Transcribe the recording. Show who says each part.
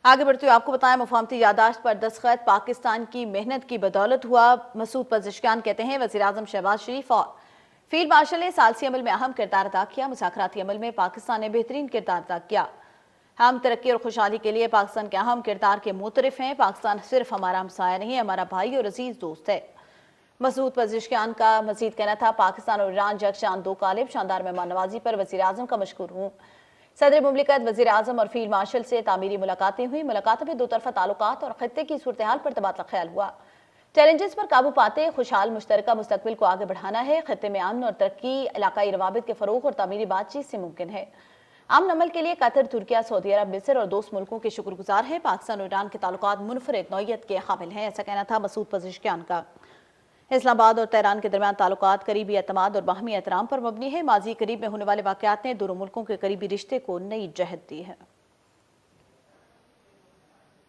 Speaker 1: آگے بڑھتے ہوئے آپ کو بتائیں، مفاہمتی یادداشت پر دستخط پاکستان کی محنت کی بدولت ہوا۔ مسعود پزشکیان کہتے ہیں وزیراعظم شہباز شریف اور فیلڈ مارشل نے ثالثی عمل میں اہم کردار ادا کیا۔ مذاکراتی عمل میں پاکستان نے بہترین کردار ادا کیا۔ ہم ترقی اور خوشحالی کے لیے پاکستان کے اہم کردار کے معترف ہیں۔ پاکستان صرف ہمارا ہمسایہ نہیں، ہمارا بھائی اور عزیز دوست ہے۔ مسعود پزشکیان کا مزید کہنا تھا، پاکستان اور ایران یکجان دو قالب، شاندار مہمان نوازی پر وزیراعظم کا مشکور ہوں۔ صدر مملکت، وزیر اعظم اور فیلڈ مارشل سے تعمیری ملاقاتیں ہوئیں۔ ملاقاتوں میں دو طرفہ تعلقات اور خطے کی صورتحال پر تبادلہ خیال ہوا۔ چیلنجز پر قابو پاتے خوشحال مشترکہ مستقبل کو آگے بڑھانا ہے۔ خطے میں امن اور ترقی علاقائی روابط کے فروغ اور تعمیری بات چیت سے ممکن ہے۔ امن عمل کے لیے قطر، ترکیہ، سعودی عرب، مصر اور دوست ملکوں کے شکر گزار ہیں۔ پاکستان اور ایران کے تعلقات منفرد نوعیت کے حامل ہیں، ایسا کہنا تھا مسعود پزشکیان کا۔ اسلام آباد اور تہران کے درمیان تعلقات قریبی اعتماد اور باہمی احترام پر مبنی ہے۔ ماضی قریب میں ہونے والے واقعات نے دونوں ملکوں کے قریبی رشتے کو نئی جہت دی ہے۔